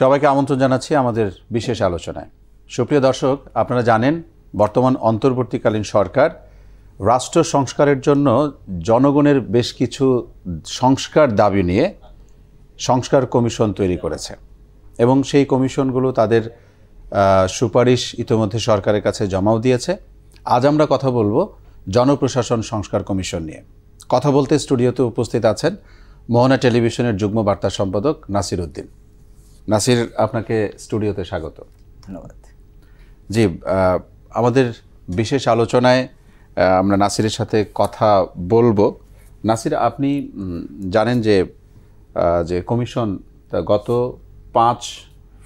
সবাইকে আমন্ত্রণ জানাচ্ছি আমাদের বিশেষ আলোচনায়। সুপ্রিয় দর্শক, আপনারা জানেন বর্তমান অন্তর্বর্তীকালীন সরকার রাষ্ট্র সংস্কারের জন্য জনগণের বেশ কিছু সংস্কার দাবি নিয়ে সংস্কার কমিশন তৈরি করেছে এবং সেই কমিশনগুলো তাদের সুপারিশ ইতিমধ্যে সরকারের কাছে জমাও দিয়েছে। আজ আমরা কথা বলবো জনপ্রশাসন সংস্কার কমিশন নিয়ে। কথা বলতে স্টুডিওতে উপস্থিত আছেন মোহনা টেলিভিশনের যুগ্ম বার্তা সম্পাদক নাসির উদ্দিন। নাসির, আপনাকে স্টুডিওতে স্বাগত। ধন্যবাদ। জি, আমাদের বিশেষ আলোচনায় আমরা নাসিরের সাথে কথা বলবো। নাসির, আপনি জানেন যে কমিশন গত 5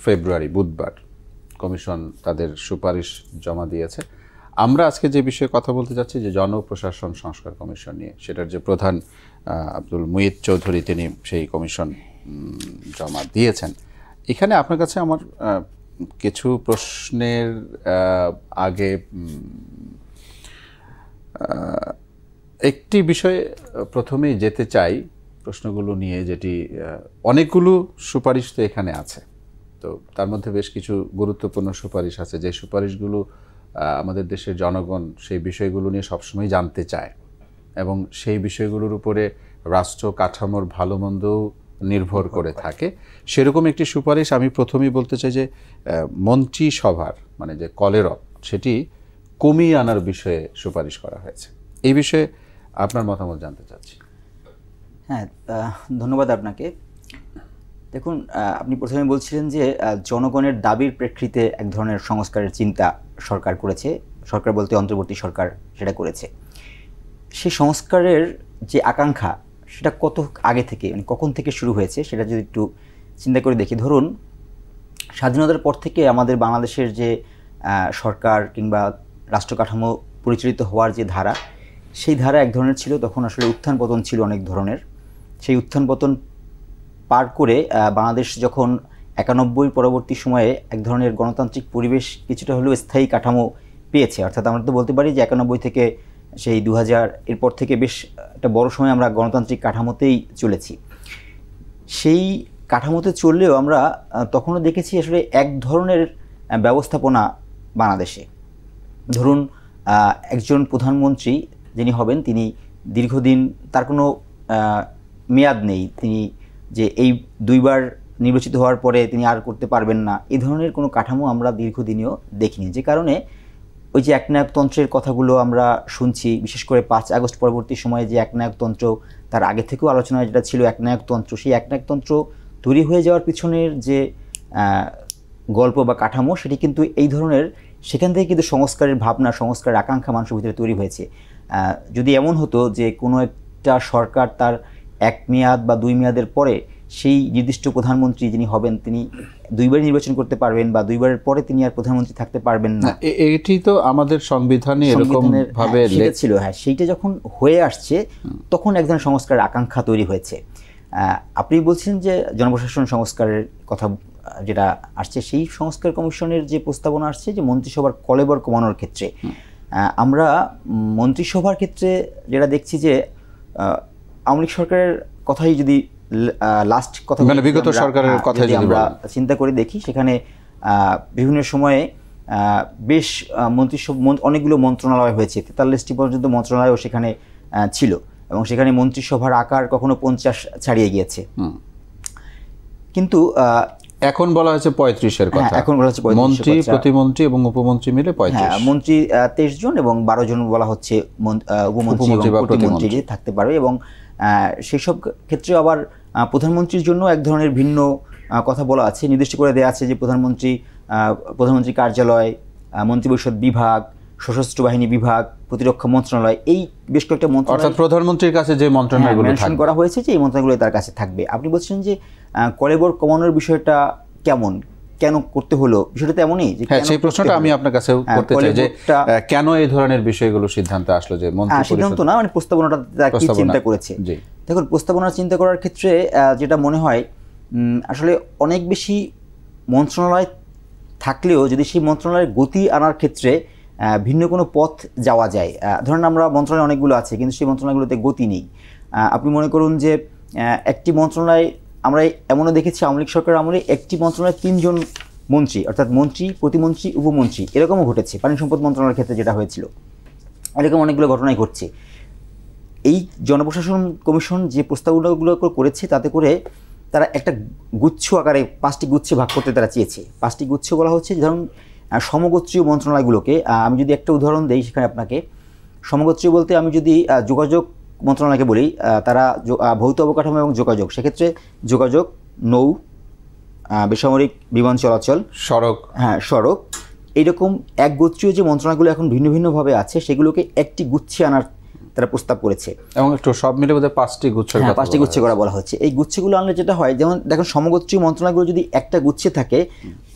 ফেব্রুয়ারি বুধবার কমিশন তাদের সুপারিশ জমা দিয়েছে। আমরা আজকে যে বিষয়ে কথা বলতে যাচ্ছি যে জনপ্রশাসন সংস্কার কমিশন নিয়ে, সেটার যে প্রধান আব্দুল মুঈদ চৌধুরী তিনি সেই কমিশন জমা দিয়েছেন। এখানে আপনার কাছে আমার কিছু প্রশ্নের আগে একটি বিষয়ে প্রথমেই যেতে চাই প্রশ্নগুলো নিয়ে, যেটি অনেকগুলো সুপারিশ তো এখানে আছে, তো তার মধ্যে বেশ কিছু গুরুত্বপূর্ণ সুপারিশ আছে যে সুপারিশগুলো আমাদের দেশের জনগণ সেই বিষয়গুলো নিয়ে সবসময় জানতে চায় এবং সেই বিষয়গুলোর উপরে রাষ্ট্র কাঠামোর ভালো মন্দও নির্ভর করে থাকে। সেরকম একটি সুপারিশ আমি প্রথমেই বলতে চাই যে মন্ত্রিসভার মানে যে কলেরব সেটি কমিয়ে আনার বিষয়ে সুপারিশ করা হয়েছে। এই বিষয়ে আপনার মতামত জানতে চাচ্ছি। হ্যাঁ, ধন্যবাদ আপনাকে। দেখুন, আপনি প্রথমে বলছিলেন যে জনগণের দাবির প্রেক্ষিতে এক ধরনের সংস্কারের চিন্তা সরকার করেছে। সরকার বলতে অন্তর্বর্তী সরকার সেটা করেছে। সেই সংস্কারের যে আকাঙ্ক্ষা সেটা কত আগে থেকে, মানে কখন থেকে শুরু হয়েছে সেটা যদি একটু চিন্তা করে দেখি। ধরুন, স্বাধীনতার পর থেকে আমাদের বাংলাদেশের যে সরকার কিংবা রাষ্ট্র কাঠামো পরিচালিত হওয়ার যে ধারা, সেই ধারা এক ধরনের ছিল। তখন আসলে উত্থান পতন ছিল অনেক ধরনের। সেই উত্থান পতন পার করে বাংলাদেশ যখন 91 পরবর্তী সময়ে এক ধরনের গণতান্ত্রিক পরিবেশ কিছুটা হলেও স্থায়ী কাঠামো পেয়েছে, অর্থাৎ আমরা তো বলতে পারি যে 91 থেকে সেই 2000 এরপর থেকে বেশ একটা বড় সময় আমরা গণতান্ত্রিক কাঠামোতেই চলেছি। সেই কাঠামোতে চললেও আমরা তখনও দেখেছি আসলে এক ধরনের ব্যবস্থাপনা বাংলাদেশে। ধরুন, একজন প্রধানমন্ত্রী যিনি হবেন তিনি দীর্ঘদিন, তার কোনো মেয়াদ নেই, তিনি যে এই 2বার নির্বাচিত হওয়ার পরে তিনি আর করতে পারবেন না, এই ধরনের কোনো কাঠামো আমরা দীর্ঘদিনেও দেখিনি। যে কারণে ওই যে একনায়কতন্ত্রের কথাগুলো আমরা শুনছি, বিশেষ করে 5 আগস্ট পরবর্তী সময়ে যে একনায়কতন্ত্র, তার আগে থেকেও আলোচনায় যেটা ছিল একনায়কতন্ত্র, সেই একনায়কতন্ত্র তৈরি হয়ে যাওয়ার পিছনের যে গল্প বা কাঠামো, সেটি কিন্তু এই ধরনের, সেখান থেকে কিন্তু সংস্কারের ভাবনা, সংস্কারের আকাঙ্ক্ষা মানুষের ভিতরে তৈরি হয়েছে। যদি এমন হতো যে কোনো একটা সরকার তার 1 মেয়াদ বা 2 মেয়াদের পরে সেই নির্দিষ্ট প্রধানমন্ত্রী যিনি হবেন তিনি 2বার নির্বাচন করতে পারবেন বা 2বারের পরে তিনি আর প্রধানমন্ত্রী থাকতে পারবেন না, এটি তো আমাদের সংবিধানে এরকম ভাবে ছিল। হ্যাঁ, সেইটা যখন হয়ে আসছে তখন এক ধরনের সংস্কারের আকাঙ্ক্ষা তৈরি হয়েছে। আপনি বলছেন যে জনপ্রশাসন সংস্কারের কথা যেটা আসছে, সেই সংস্কার কমিশনের যে প্রস্তাবনা আসছে যে মন্ত্রিসভার কলেবর কমানোর ক্ষেত্রে, আমরা মন্ত্রিসভার ক্ষেত্রে যেটা দেখছি যে আওয়ামী লীগ সরকারের কথাই যদি লাস্ট কথা, মানে বিগত সরকারের কথা যদি আমরা চিন্তা করে দেখি, সেখানে বিভিন্ন সময়ে বেশ অনেকগুলো মন্ত্রণালয় হয়েছে, 43টি পর্যন্ত মন্ত্রণালয়ও সেখানে ছিল এবং সেখানে মন্ত্রিসভার আকার কখনো 50 ছাড়িয়ে গিয়েছে। কিন্তু এখন বলা হয়েছে 35-এর কথা। এখন বলা হচ্ছে মন্ত্রী, প্রতিমন্ত্রী এবং উপমন্ত্রী মিলে 35। মন্ত্রী 23 জন এবং 12 জন বলা হচ্ছে উপমন্ত্রী বা প্রতিমন্ত্রী থাকতে পারবে। এবং সেসব ক্ষেত্রে আবার প্রধানমন্ত্রীর জন্য এক ধরনের ভিন্ন কথা বলা আছে, নির্দিষ্ট করে দেওয়া আছে যে প্রধানমন্ত্রী কার্যালয়, মন্ত্রিপরিষদ বিভাগ, সশস্ত্র বাহিনী বিভাগ, প্রতিরক্ষা মন্ত্রণালয়, এই বেশ কয়েকটা মন্ত্রণালয়, অর্থাৎ প্রধানমন্ত্রীর কাছে যে মন্ত্রণালয়গুলো মেনশন করা হয়েছে যে এই মন্ত্রণালয়গুলো তার কাছে থাকবে। আপনি বলছেন যে কলেবর কমানোর বিষয়টা কেন করতে হলো, বিষয়টা তেমনই যে সেই প্রশ্নটা আমি আপনার কাছে করতে চাই যে কেন এই ধরনের বিষয়গুলো সিদ্ধান্ত আসলো, যে সিদ্ধান্ত না মানে প্রস্তাবনাটা কি চিন্তা করেছে। দেখুন, প্রস্তাবনা চিন্তা করার ক্ষেত্রে যেটা মনে হয়, আসলে অনেক বেশি মন্ত্রণালয় থাকলেও যদি সেই মন্ত্রণালয়ের গতি আনার ক্ষেত্রে ভিন্ন কোনো পথ যাওয়া যায়, ধরেন আমরা মন্ত্রণালয় অনেকগুলো আছে কিন্তু সেই মন্ত্রণালয়গুলোতে গতি নেই। আপনি মনে করুন যে একটি মন্ত্রণালয় আমরা এমনও দেখেছি আওয়ামী লীগ সরকার আমলে একটি মন্ত্রণালয়ে 3 জন মন্ত্রী, অর্থাৎ মন্ত্রী, প্রতিমন্ত্রী, উপমন্ত্রী, এরকমও ঘটেছে পানি সম্পদ মন্ত্রণালয়ের ক্ষেত্রে যেটা হয়েছিল। এরকম অনেকগুলো ঘটনাই ঘটছে। এই জনপ্রশাসন কমিশন যে প্রস্তাবনাগুলো করেছে তাতে করে তারা একটা গুচ্ছ আকারে 5টি গুচ্ছে ভাগ করতে তারা চেয়েছে। 5টি গুচ্ছ বলা হচ্ছে, ধরুন সমগোত্রীয় মন্ত্রণালয়গুলোকে আমি যদি একটা উদাহরণ দেই সেখানে আপনাকে, সমগোত্রীয় বলতে আমি যদি যোগাযোগ মন্ত্রণালয়কে বলি, তারা ভৌত অবকাঠামো এবং যোগাযোগ, সেক্ষেত্রে যোগাযোগ, নৌ, বেসামরিক বিমান চলাচল, সড়ক, সড়ক, এইরকম এক গোত্রীয় যে মন্ত্রণালয়গুলো এখন ভিন্ন ভিন্নভাবে আছে সেগুলোকে একটি গুচ্ছে আনার তারা প্রস্তাব করেছে। এবং একটু সব মিলে বোধহয় 5টি গুচ্ছ, 5টি গুচ্ছে করা বলা হচ্ছে। এই গুচ্ছগুলো আনলে যেটা হয়, যেমন দেখুন সমগোত্রীয় মন্ত্রণালয়গুলো যদি একটা গুচ্ছে থাকে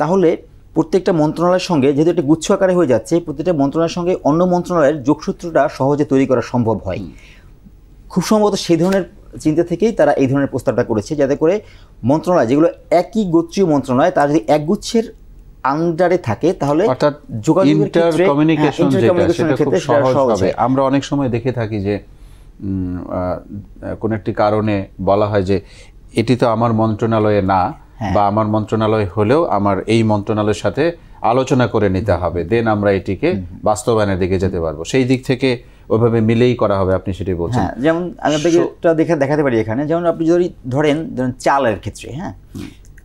তাহলে প্রত্যেকটা মন্ত্রণালয়ের সঙ্গে, যেহেতু একটা গুচ্ছ আকারে হয়ে যাচ্ছে, প্রত্যেকটা মন্ত্রণালয়ের সঙ্গে অন্য মন্ত্রণালয়ের যোগসূত্রটা সহজে তৈরি করা সম্ভব হয়। খুব সম্ভবত সেই ধরনের চিন্তা থেকেই তারা এই ধরনের প্রস্তাবটা করেছে, যাতে করে মন্ত্রণালয় যেগুলো একই গোত্রীয় মন্ত্রণালয় তারা যদি এক গুচ্ছের আন্ডারে থাকে তাহলে যোগাযোগের ক্ষেত্রে, ইন্টারকমিউনিকেশনের ক্ষেত্রে সহজ হবে। আমরা অনেক সময় দেখে থাকি যে কোন একটি কারণে বলা হয় যে এটি তো আমার মন্ত্রণালয়ে না, বা আমার মন্ত্রণালয় হলেও আমার এই মন্ত্রণালয়ের সাথে আলোচনা করে নিতে হবে, দেন আমরা এটিকে বাস্তবায়নের দিকে যেতে পারবো। সেই দিক থেকে ওইভাবে মিলেই করা হবে, আপনি সেটাই বলছেন। যেমন আমি আপনাকে একটা দেখাতে পারি এখানে, যেমন আপনি যদি ধরেন চালের ক্ষেত্রে,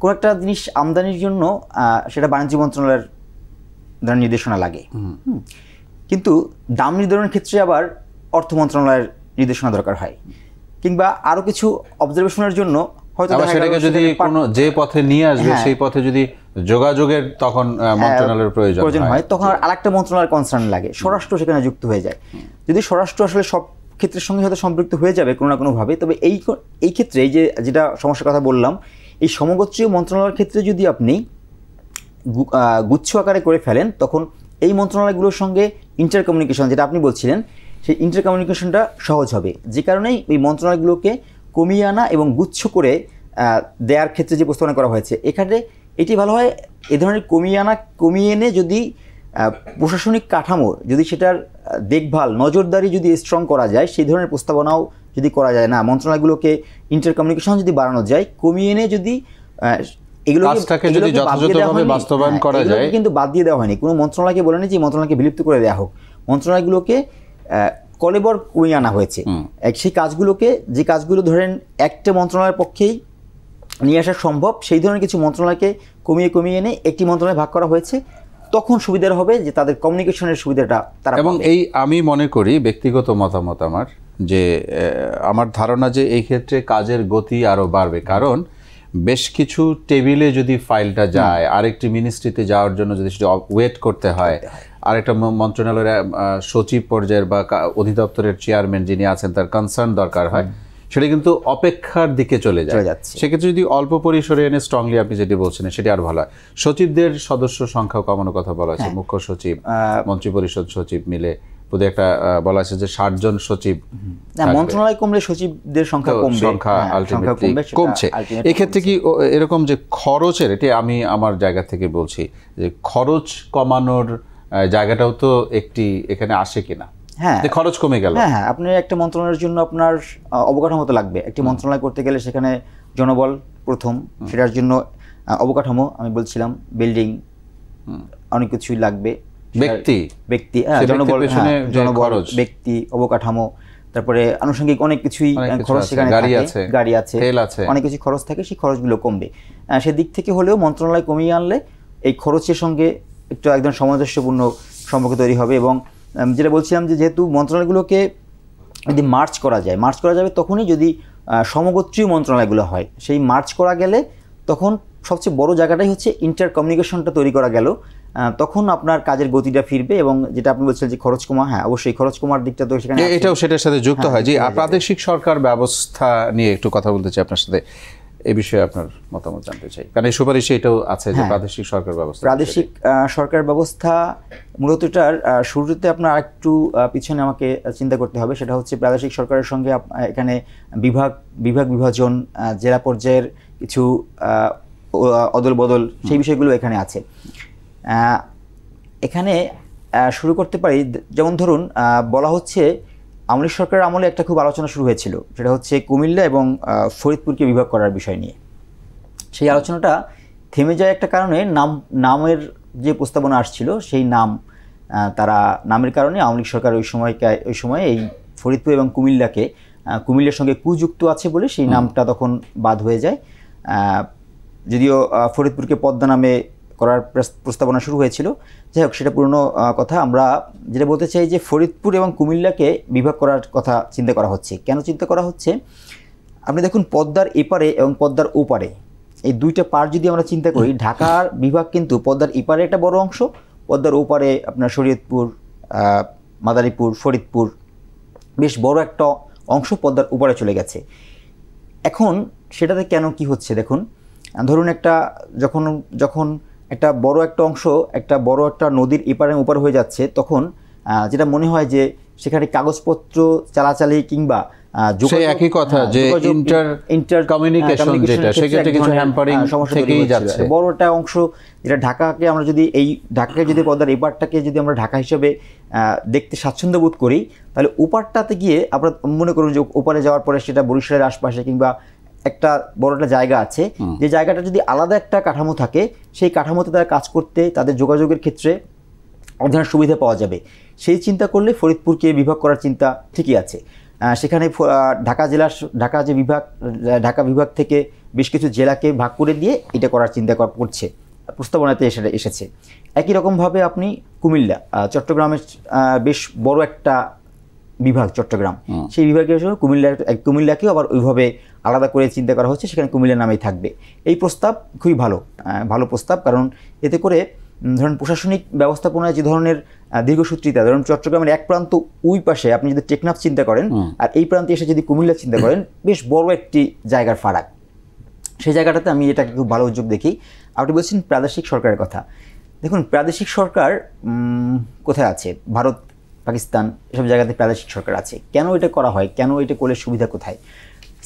কোন একটা জিনিস আমদানির জন্য সেটা বাণিজ্য মন্ত্রণালয়ের নির্দেশনা লাগে, কিন্তু দাম নির্ধারণের ক্ষেত্রে আবার অর্থ মন্ত্রণালয়ের নির্দেশনা দরকার হয়, কিংবা আরো কিছু অবজারভেশনের জন্য হয়তো সেটাকে যদি কোনো যে পথে নিয়ে আসবে সেই পথে যদি যোগাযোগের তখন মন্ত্রণালয়ের প্রয়োজন হয়, তখন আরেকটা মন্ত্রণালয়ের কনসার্ন লাগে, স্বরাষ্ট্র সেখানে যুক্ত হয়ে যায়। যদি স্বরাষ্ট্র আসলে সব ক্ষেত্রের সঙ্গে হয়তো সম্পৃক্ত হয়ে যাবে কোনো না কোনোভাবে, তবে এই ক্ষেত্রে এই যেটা সমস্যার কথা বললাম, এই সমগোত্রীয় মন্ত্রণালয়ের ক্ষেত্রে যদি আপনি গুচ্ছ আকারে করে ফেলেন, তখন এই মন্ত্রণালয়গুলোর সঙ্গে ইন্টারকমিউনিকেশন, যেটা আপনি বলছিলেন, সেই ইন্টারকমিউনিকেশনটা সহজ হবে। যে কারণেই এই মন্ত্রণালয়গুলোকে কমিয়ে আনা এবং গুচ্ছ করে দেওয়ার ক্ষেত্রে যে প্রস্তাবনা করা হয়েছে, এখানে এটি ভালো হয়। এ ধরনের কমিয়ে এনে যদি প্রশাসনিক কাঠামো, যদি সেটার দেখভাল, নজরদারি যদি স্ট্রং করা যায়, সেই ধরনের প্রস্তাবনাও যদি করা যায়, না মন্ত্রণালয়গুলোকে ইন্টারকমিউনিকেশন যদি বাড়ানো যায়, কমিয়ে এনে যদি বাস্তবায়ন করা যায়, কিন্তু বাদ দিয়ে দেওয়া হয়নি। কোনো মন্ত্রণালয়কে বলেনি যে মন্ত্রণালয়কে বিলুপ্ত করে দেওয়া হোক, মন্ত্রণালয়গুলোকে কলেবর কমিয়ে আনা হয়েছে। সেই কাজগুলোকে, যে কাজগুলো ধরেন একটা মন্ত্রণালয়ের পক্ষেই নিয়ে আসা সম্ভব, সেই ধরনের কিছু মন্ত্রণালয়কে কমিয়ে এনে একটি মন্ত্রণালয় ভাগ করা হয়েছে। তখন সুবিধা হবে যে তাদের কমিউনিকেশনের সুবিধাটা তারা। এবং আমি মনে করি, ব্যক্তিগত মতামত আমার, যে আমার ধারণা যে এই ক্ষেত্রে কাজের গতি আরো বাড়বে, কারণ বেশ কিছু টেবিলে যদি ফাইলটা যায়, আরেকটি মিনিস্ট্রিতে যাওয়ার জন্য যদি সেটা ওয়েট করতে হয়, আরেকটা মন্ত্রণালয়ের সচিব পর্যায়ের বা অধিদপ্তরের চেয়ারম্যান যিনি আছেন তার কনসার্ন দরকার হয়, সেটা কিন্তু অপেক্ষার দিকে চলে যাচ্ছে। সেক্ষেত্রে যদি অল্প পরিসরে এনে স্ট্রংলি আপনি যেটি বলছেন সেটি আরো ভালো হয়। সচিবদের সদস্য সংখ্যা কমানোর কথা বলা হয়েছে, মুখ্য সচিব, মন্ত্রিপরিষদ সচিব মিলে বোধহয় একটা বলা হয়েছে যে 60 জন সচিব। মন্ত্রণালয় কমলে সচিবদের সংখ্যা কমছে। এক্ষেত্রে কি এরকম যে খরচের, এটি আমি আমার জায়গা থেকে বলছি, যে খরচ কমানোর জায়গাটাও তো একটি এখানে আসে কিনা? খরচ কমে গেল। আপনি একটা মন্ত্রণালয়ের জন্য আপনার অবকাঠামো তো লাগবে। একটি মন্ত্রণালয় করতে গেলে সেখানে জনবল প্রথম, সেটার জন্য অবকাঠামো, আমি বলছিলাম বিল্ডিং, অনেক কিছুই লাগবে। ব্যক্তি জনবল, ব্যক্তি, অবকাঠামো, তারপরে আনুষঙ্গিক অনেক কিছুই খরচ সেখানে থাকে, গাড়ি আছে, অনেক কিছু খরচ থাকে, সেই খরচগুলো কমবে। সেদিক থেকে হলেও মন্ত্রণালয় কমিয়ে আনলে এই খরচের সঙ্গে একটু একদম সামঞ্জস্যপূর্ণ সম্পর্ক তৈরি হবে। এবং যেটা বলছিলাম যে যেহেতু মন্ত্রণালয়গুলোকে যদি মার্চ করা যাবে তখনই যদি সমগোত্রীয় মন্ত্রণালয়গুলো হয়। সেই মার্চ করা গেলে তখন সবচেয়ে বড় জায়গাটাই হচ্ছে ইন্টার কমিউনিকেশনটা তৈরি করা গেল, তখন আপনার কাজের গতিটা ফিরবে। এবং যেটা আপনি বলছিলেন যে খরচ কমা, অবশ্যই খরচ কমার দিকটা তো সেখানে এটাও সেটার সাথে যুক্ত হয়। যে প্রাদেশিক সরকার ব্যবস্থা নিয়ে একটু কথা বলতে চাই আপনার সাথে, এই বিষয়ে আপনার মতামত জানতে চাই, কারণ এই সুপারিশে এটাও আছে যে প্রাদেশিক সরকার ব্যবস্থা। প্রাদেশিক সরকার ব্যবস্থা মূলত এটার শুরুতে আপনার আরেকটু পিছনে আমাকে চিন্তা করতে হবে। সেটা হচ্ছে প্রাদেশিক সরকারের সঙ্গে এখানে বিভাজন, জেলা পর্যায়ের কিছু অদল বদল, সেই বিষয়গুলো এখানে আছে। এখানে শুরু করতে পারি, যেমন ধরুন বলা হচ্ছে আওয়ামী লীগ সরকারের আমলে একটা খুব আলোচনা শুরু হয়েছিল, সেটা হচ্ছে কুমিল্লা এবং ফরিদপুরকে বিভাগ করার বিষয় নিয়ে। সেই আলোচনাটা থেমে যায় একটা কারণে, নামের যে প্রস্তাবনা আসছিল সেই তারা নামের কারণে আওয়ামী লীগ সরকার ওই সময় এই ফরিদপুর এবং কুমিল্লার সঙ্গে কুযুক্ত আছে বলে সেই নামটা তখন বাদ হয়ে যায়। যদিও ফরিদপুরকে পদ্মা নামে করার প্রস্তাবনা শুরু হয়েছিল, যাই হোক সেটা পুরনো কথা। আমরা যেটা বলতে চাই যে ফরিদপুর এবং কুমিল্লাকে বিভাগ করার কথা চিন্তা করা হচ্ছে। কেন চিন্তা করা হচ্ছে? আপনি দেখুন, পদ্মার এপারে এবং পদ্মার ওপারে এই দুইটা পার যদি আমরা চিন্তা করি, ঢাকার বিভাগ কিন্তু পদ্মার এপারে একটা বড় অংশ, পদ্মার ওপারে আপনার শরীয়তপুর, মাদারীপুর, ফরিদপুর, বেশ বড় একটা অংশ পদ্মার ওপারে চলে গেছে। এখন সেটাতে কেন কি হচ্ছে দেখুন, ধরুন যখন একটা বড় একটা অংশ একটা বড় একটা নদীর এপারে ওপারে হয়ে যাচ্ছে, তখন যেটা মনে হয় যে সেখানে কাগজপত্র চালাচালি কিংবা একই কথা যে ইন্টার কমিউনিকেশন যেটা সেক্ষেত্রে কিছু হ্যাম্পারিং থেকেই যাচ্ছে। বড় একটা অংশ যেটা ঢাকাকে যদি পদ্মার এপারটাকে যদি আমরা ঢাকা হিসেবে দেখতে স্বাচ্ছন্দ্য বোধ করি, তাহলে ওপারটাতে গিয়ে আমরা মনে করুন যে ওপারে যাওয়ার পরে সেটা বরিশালের আশপাশে কিংবা একটা বড় একটা জায়গা আছে, যে জায়গাটা যদি আলাদা একটা কাঠামো থাকে, সেই কাঠামোতে তারা কাজ করতে, তাদের যোগাযোগের ক্ষেত্রে এক ধরনের সুবিধা পাওয়া যাবে। সেই চিন্তা করলে ফরিদপুরকে বিভাগ করার চিন্তা ঠিকই আছে। সেখানে ঢাকা বিভাগ থেকে বেশ কিছু জেলাকে ভাগ করে দিয়ে এটা করার চিন্তা করছে, প্রস্তাবনাতে এসেছে। একই রকমভাবে আপনি চট্টগ্রামের বেশ বড় একটা বিভাগ চট্টগ্রাম, সেই বিভাগের জন্য কুমিল্লাকেও আবার ওইভাবে আলাদা করে চিন্তা করা হচ্ছে, সেখানে কুমিল্লা নামেই থাকবে। এই প্রস্তাব খুবই ভালো প্রস্তাব, কারণ এতে করে ধরুন প্রশাসনিক ব্যবস্থাপনায় যে ধরনের দীর্ঘসূত্রিতা, ধরুন চট্টগ্রামের এক প্রান্ত ওই পাশে আপনি যদি টেকনাফ চিন্তা করেন আর এই প্রান্তে এসে যদি কুমিল্লা চিন্তা করেন, বেশ বড় একটি জায়গার ফারাক। সেই জায়গাটাতে আমি এটাকে খুব ভালো উদ্যোগ দেখি। আপনি বলছেন প্রাদেশিক সরকারের কথা, দেখুন প্রাদেশিক সরকার কোথায় আছে? ভারত, পাকিস্তান, এসব জায়গাতে প্রাদেশিক সরকার আছে। কেন এটা করা হয়? কেন এটা করলে সুবিধা কোথায়?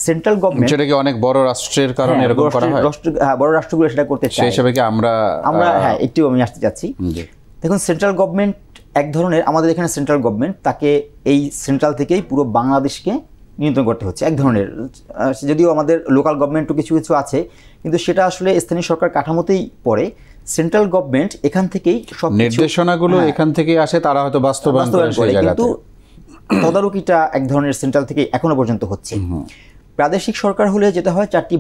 সেন্ট্রাল গভর্নমেন্ট, সেটা কি অনেক বড় রাষ্ট্রের কারণে এরকম করা হয়? বড় রাষ্ট্রগুলো সেটা করতে চায়, সেই হিসাবে কি আমরা একটু আমি আসতে চাচ্ছি। দেখুন, সেন্ট্রাল গভর্নমেন্ট এক ধরনের, আমাদের এখানে সেন্ট্রাল গভর্নমেন্ট, তাকে এই সেন্ট্রাল থেকেই পুরো বাংলাদেশকে নিয়ন্ত্রণ করতে হচ্ছে এক ধরনের। যদিও আমাদের লোকাল গভর্নমেন্টও কিছু আছে, কিন্তু সেটা আসলে স্থানীয় সরকার কাঠামোতেই পড়ে। সেন্ট্রাল গভর্নমেন্ট এখান থেকেই সব নির্দেশনাগুলো এখান থেকেই আসে, তারা হয়তো বাস্তবায়ন করে, কিন্তু তদারকিটা এক ধরনের সেন্ট্রাল থেকে এখনো পর্যন্ত হচ্ছে। প্রাদেশিক সরকার হলে যেটা হয়, চারটি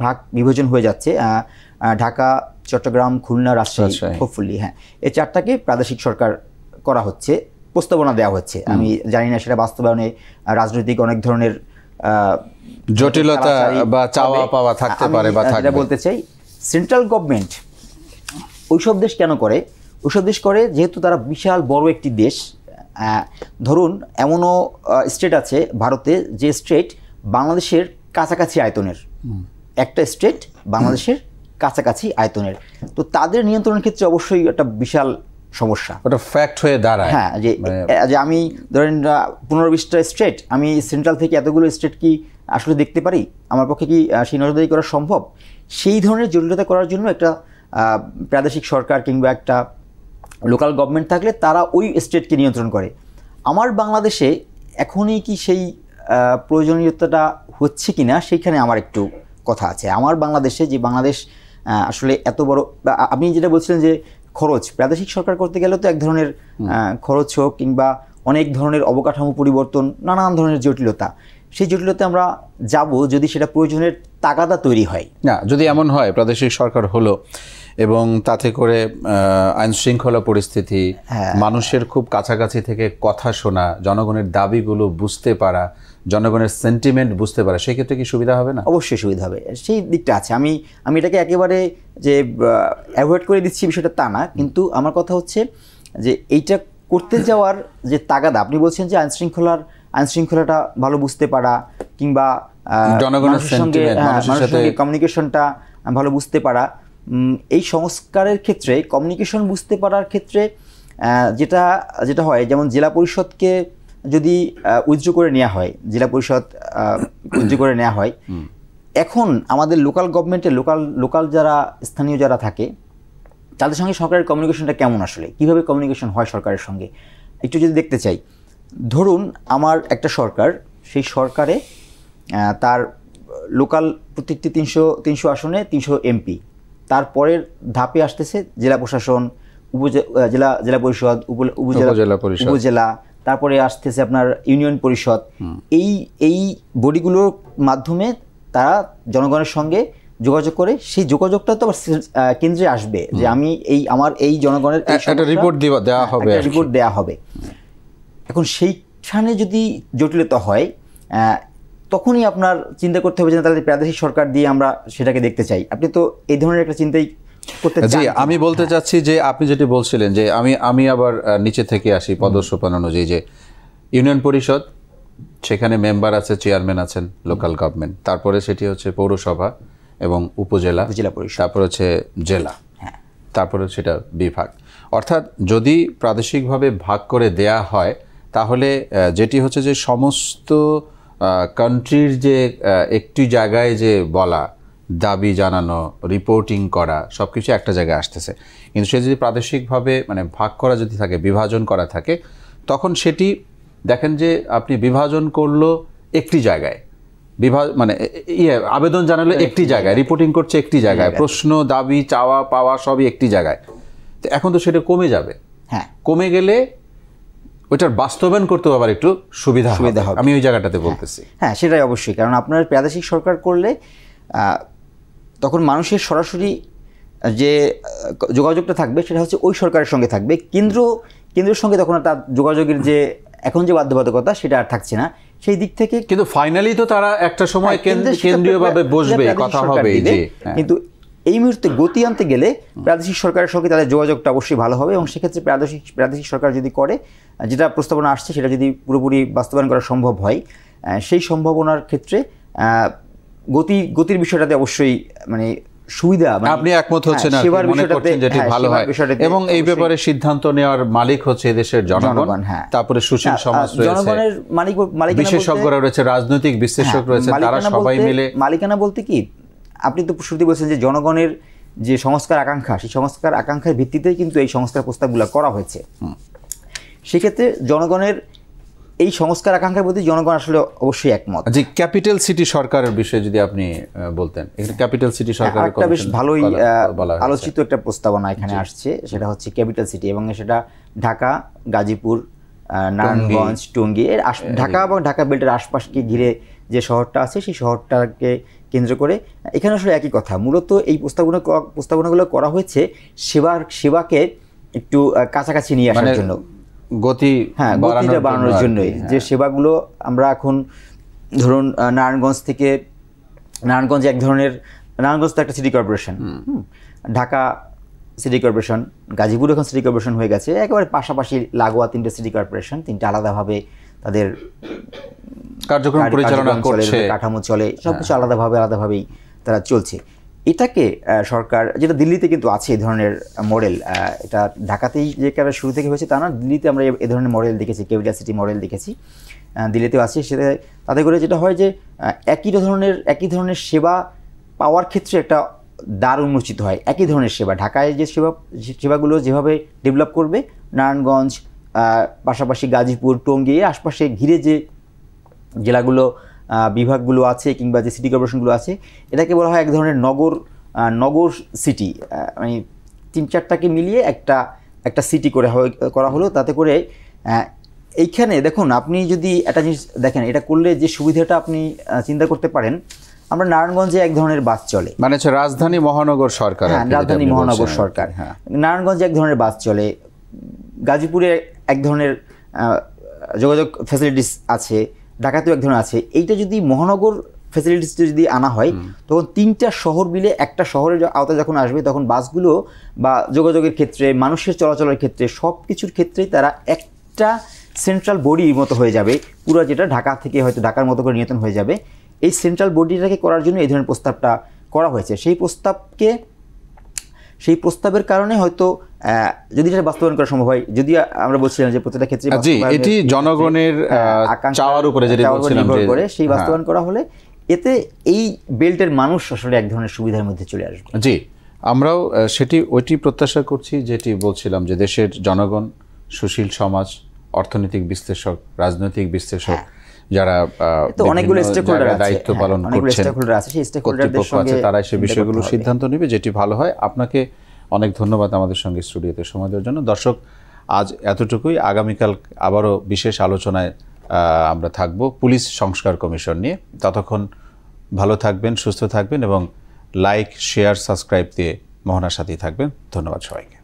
ভাগ বিভাজন হয়ে যাচ্ছে, ঢাকা, চট্টগ্রাম, খুলনা, রাজশাহী, হোপফুলি, এই চারটাকে প্রাদেশিক সরকার করা হচ্ছে, প্রস্তাবনা দেওয়া হচ্ছে। আমি জানি না সেটা বাস্তবায়নে রাজনৈতিক অনেক ধরনের জটিলতা বা চাওয়া পাওয়া থাকতে পারে বা থাকবে। বলতে চাই, সেন্ট্রাল গভর্নমেন্ট ওইসব দেশ কেন করে? ওইসব দেশ করে যেহেতু তারা বিশাল বড় একটি দেশ। ধরুন এমনও স্টেট আছে ভারতে, যে স্টেট বাংলাদেশের কাছাকাছি আয়তনের, একটা স্টেট বাংলাদেশের কাছাকাছি আয়তনের, তো তাদের নিয়ন্ত্রণের ক্ষেত্রে অবশ্যই একটা বিশাল সমস্যা, ওটা ফ্যাক্ট হয়ে দাঁড়ায়। হ্যাঁ, যে আমি ধরেন 15-20টা স্টেট, আমি সেন্ট্রাল থেকে এতগুলো স্টেট কি আসলে দেখতে পারি? আমার পক্ষে কি সেই নজরদারি করা সম্ভব? সেই ধরনের জটিলতা করার জন্য একটা প্রাদেশিক সরকার কিংবা একটা লোকাল গভর্নমেন্ট থাকলে তারা ওই স্টেটকে নিয়ন্ত্রণ করে। আমার বাংলাদেশে এখনই কি সেই প্রয়োজনীয়তাটা হচ্ছে কি না, সেইখানে আমার একটু কথা আছে। আমার বাংলাদেশে, যে বাংলাদেশ আসলে এত বড়, আপনি যেটা বলছিলেন যে খরচ, প্রাদেশিক সরকার করতে গেলে তো এক ধরনের খরচ হোক কিংবা অনেক ধরনের অবকাঠামো পরিবর্তন, নানান ধরনের জটিলতা, সেই জটিলতা আমরা যাব যদি সেটা প্রয়োজনের তাগাদা তৈরি হয় না। যদি এমন হয় প্রাদেশিক সরকার হলো এবং তাতে করে আইন শৃঙ্খলা পরিস্থিতি, মানুষের খুব কাছাকাছি থেকে কথা শোনা, জনগণের দাবিগুলো বুঝতে পারা, জনগণের সেন্টিমেন্ট বুঝতে পারা, সেক্ষেত্রে কি সুবিধা হবে না? অবশ্যই সুবিধা হবে, সেই দিকটা আছে। আমি এটাকে একেবারে যে অ্যাভয়েড করে দিচ্ছি বিষয়টা তা না, কিন্তু আমার কথা হচ্ছে যে এইটা করতে যাওয়ার যে তাগাদা, আপনি বলছেন যে আইনশৃঙ্খলাটা ভালো বুঝতে পারা কিংবা জনগণের সঙ্গে কমিউনিকেশনটা ভালো বুঝতে পারা, এই সংস্কারের ক্ষেত্রে কমিউনিকেশন বুঝতে পারার ক্ষেত্রে যেটা হয়, যেমন জেলা পরিষদকে যদি উইথড্র করে নেওয়া হয়, জেলা পরিষদ উইথড্র করে নেওয়া হয়, এখন আমাদের লোকাল গভর্নমেন্টে লোকাল যারা স্থানীয় যারা থাকে তাদের সঙ্গে সরকারের কমিউনিকেশনটা কেমন, আসলে কীভাবে কমিউনিকেশন হয় সরকারের সঙ্গে, একটু যদি দেখতে চাই। ধরুন আমার একটা সরকার, সেই সরকারে তার লোকাল প্রত্যেকটি 300 আসনে 300 এমপি, তারপরের ধাপে আসতেছে জেলা প্রশাসন, জেলা পরিষদ, উপজেলা, তারপরে আসতেছে আপনার ইউনিয়ন পরিষদ। এই বডিগুলোর মাধ্যমে তারা জনগণের সঙ্গে যোগাযোগ করে, সেই যোগাযোগটা তো আবার কেন্দ্রে আসবে যে আমি আমার এই জনগণের একটা রিপোর্ট দেওয়া হবে। এখন সেইখানে যদি জটিলতা হয় তখনই আপনার চিন্তা করতে হবে যে তাহলে প্রাদেশিক সরকার দিয়ে আমরা সেটাকে দেখতে চাই। আপনি তো এই ধরনের একটা চিন্তাই করতে চান। জি, আমি বলতে চাচ্ছি যে আপনি যেটি বলছিলেন যে আমি আবার নিচে থেকে আসি পদসোপান অনুযায়ী, যে ইউনিয়ন পরিষদ, সেখানে মেম্বার আছে, চেয়ারম্যান আছেন, লোকাল গভর্নমেন্ট, তারপরে সেটি হচ্ছে পৌরসভা এবং উপজেলা পরিষদ, তারপর হচ্ছে জেলা, তারপরে সেটা বিভাগ। অর্থাৎ যদি প্রাদেশিকভাবে ভাগ করে দেয়া হয় তাহলে যেটি হচ্ছে যে সমস্ত কান্ট্রির যে একটি জায়গায় যে বলা, দাবি জানানো, রিপোর্টিং করা, সব কিছু একটা জায়গায় আসতেছে। কিন্তু সে যদি প্রাদেশিকভাবে মানে ভাগ করা যদি থাকে, বিভাজন করা থাকে, তখন সেটি দেখেন যে আপনি বিভাজন করলো একটি জায়গায়, মানে আবেদন জানালো একটি জায়গায়, রিপোর্টিং করছে একটি জায়গায়, প্রশ্ন, দাবি, চাওয়া পাওয়া সবই একটি জায়গায়। তো এখন তো সেটা কমে যাবে। কমে গেলে ওইটার বাস্তবায়ন করতে আবার একটু সুবিধা হবে, আমি ওই জায়গাটাতে বলতেছি। হ্যাঁ, সেটাই অবশ্যই। কারণ আপনার প্রাদেশিক সরকার করলে তখন মানুষের সরাসরি যে যোগাযোগটা থাকবে সেটা হচ্ছে ওই সরকারের সঙ্গে থাকবে। কেন্দ্রের সঙ্গে তখন তার যোগাযোগের যে এখন যে বাধ্যবাধকতা সেটা আর থাকছে না। সেই দিক থেকে কিন্তু ফাইনালি তো তারা একটা সময় কেন্দ্রীয়ভাবে বসবে, কথা হবে। কিন্তু এই মুহূর্তে গতি আনতে গেলে প্রাদেশিক সরকারের সঙ্গে তাদের যোগাযোগটা অবশ্যই ভালো হবে, এবং সেক্ষেত্রে প্রাদেশিক সরকার যদি করে, যেটা প্রস্তাবনা আসছে সেটা যদি পুরোপুরি বাস্তবায়ন করা সম্ভব হয়, সেই সম্ভাবনার ক্ষেত্রে গতির বিষয়টাতে অবশ্যই মানে সুবিধা, আপনি একমত হচ্ছেন, মনে করছেন যেটি ভালো হয়, এবং এই ব্যাপারে সিদ্ধান্ত নেওয়ার মালিক হচ্ছে এদেশের জনগণ। তারপরে সুশীল সমাজ রয়েছে, জনগণের বিশেষজ্ঞরা রয়েছে, রাজনৈতিক বিশ্লেষক রয়েছে, তারা সবাই মিলে। মালিকানা বলতে কি, আপনি তো শুরুতে বলছেন যে জনগণের যে সংস্কার আকাঙ্ক্ষা, সেই সংস্কার আকাঙ্ক্ষার ভিত্তিতেই কিন্তু এই সংস্কার প্রস্তাবগুলো করা হয়েছে। সেক্ষেত্রে জনগণের এই সংস্কার আকাঙ্ক্ষার প্রতি জনগণ আসলে অবশ্যই একমত। জি, ক্যাপিটাল সিটি সরকারের বিষয়ে যদি আপনি বলতেন। ক্যাপিটাল সিটি সরকার একটা বেশ ভালোই আলোচিত একটা প্রস্তাবনা এখানে আসছে, সেটা হচ্ছে ক্যাপিটাল সিটি, এবং সেটা ঢাকা, গাজীপুর, নারায়ণগঞ্জ, টঙ্গী, ঢাকা এবং ঢাকা বেল্টের আশপাশকে ঘিরে যে শহরটা আছে সেই শহরটাকে কেন্দ্র করে। এখানে আসলে একই কথা, মূলত এই প্রস্তাবনাগুলো করা হয়েছে সেবাকে একটু কাছাকাছি নিয়ে আসার জন্য, গতিটা বাড়ানোর জন্যই। যে সেবাগুলো আমরা এখন ধরুন নারায়ণগঞ্জ তো একটা city corporation, Dhaka city corporation, Gazipur এখন সিটি কর্পোরেশন হয়ে গেছে, একেবারে পাশাপাশি লাগোয়া তিনটে সিটি কর্পোরেশন, তিনটা আলাদাভাবে তাদের কার্যক্রম পরিচালনা করছে, কাঠামো চলে, সবকিছু আলাদাভাবেই তারা চলছে। এটাকে সরকার, যেটা দিল্লিতে কিন্তু আছে এই ধরনের মডেল, এটা ঢাকাতেই যে কারণে শুরু থেকে হয়েছে তা না, দিল্লিতে আমরা এই ধরনের মডেল দেখেছি, ক্যাপিটাল সিটি মডেল দেখেছি, দিল্লিতেও আছে। সেটা তাতে করে যেটা হয় যে একই ধরনের সেবা পাওয়ার ক্ষেত্রে একটা দ্বার উন্মোচিত হয়। একই ধরনের সেবা ঢাকায় যে সেবাগুলো যেভাবে ডেভেলপ করবে, নারায়ণগঞ্জ, পাশাপাশি গাজীপুর, টঙ্গী, আশপাশে ঘিরে যে জেলাগুলো, বিভাগগুলো আছে কিংবা যে সিটি কর্পোরেশনগুলো আছে, এটাকে বলা হয় এক ধরনের নগর সিটি, মানে 3-4টাকে মিলিয়ে একটা সিটি করা হলো। তাতে করে এইখানে দেখুন, আপনি যদি একটা জিনিস দেখেন, এটা করলে যে সুবিধাটা আপনি চিন্তা করতে পারেন, আমরা নারায়ণগঞ্জে এক ধরনের বাস চলে, মানে হচ্ছে রাজধানী মহানগর সরকার, রাজধানী মহানগর সরকার, নারায়ণগঞ্জে এক ধরনের বাস চলে, গাজীপুরে এক ধরনের যোগাযোগ ফ্যাসিলিটিস আছে, ঢাকাতেও এক ধরনের আছে। এইটা যদি মহানগর ফ্যাসিলিটিস যদি আনা হয়, তখন 3টা শহর মিলে একটা শহরের আওতায় যখন আসবে, তখন বাসগুলো বা যোগাযোগের ক্ষেত্রে, মানুষের চলাচলের ক্ষেত্রে, সব কিছুর ক্ষেত্রেই তারা একটা সেন্ট্রাল বডির মতো হয়ে যাবে, পুরো যেটা ঢাকা থেকে হয়তো ঢাকার মতো করে নিয়ন্ত্রণ হয়ে যাবে। এই সেন্ট্রাল বডিটাকে করার জন্য এই ধরনের প্রস্তাবটা করা হয়েছে। সেই প্রস্তাবের কারণে হয়তো যদি এটা বাস্তবায়ন করা সম্ভব হয়, যদি আমরা বলছিলাম যে প্রত্যেকটা ক্ষেত্রে এটি জনগণের চাওয়ার উপরে নির্ভর করে, সেই বাস্তবায়ন করা হলে এতে এই বেল্টের মানুষ আসলে এক ধরনের সুবিধার মধ্যে চলে আসবে। জি, আমরাও ওইটি প্রত্যাশা করছি, যেটি বলছিলাম যে দেশের জনগণ, সুশীল সমাজ, অর্থনৈতিক বিশ্লেষক, রাজনৈতিক বিশ্লেষক, যারা তো অনেকগুলো বিভিন্ন স্টেকহোল্ডার জায়গায় আছে, দায়িত্ব হ্যাঁ, পালন অনেকগুলো করছেন, স্টেকহোল্ডার আছে, সেই স্টেকহোল্ডারদের কর্তৃপক্ষ আছে, সঙ্গে তারা সে চিন্তা বিষয়গুলো করতে হবে। সিদ্ধান্ত নেবে যেটি ভালো হয়। আপনাকে অনেক ধন্যবাদ আমাদের সঙ্গে স্টুডিওতে সময় দেওয়ার জন্য। দর্শক, আজ এতটুকুই। আগামীকাল আবারও বিশেষ আলোচনায় আমরা থাকব পুলিশ সংস্কার কমিশন নিয়ে। ততক্ষণ ভালো থাকবেন, সুস্থ থাকবেন এবং লাইক, শেয়ার, সাবস্ক্রাইব দিয়ে মোহনার সাথেই থাকবেন। ধন্যবাদ সবাইকে।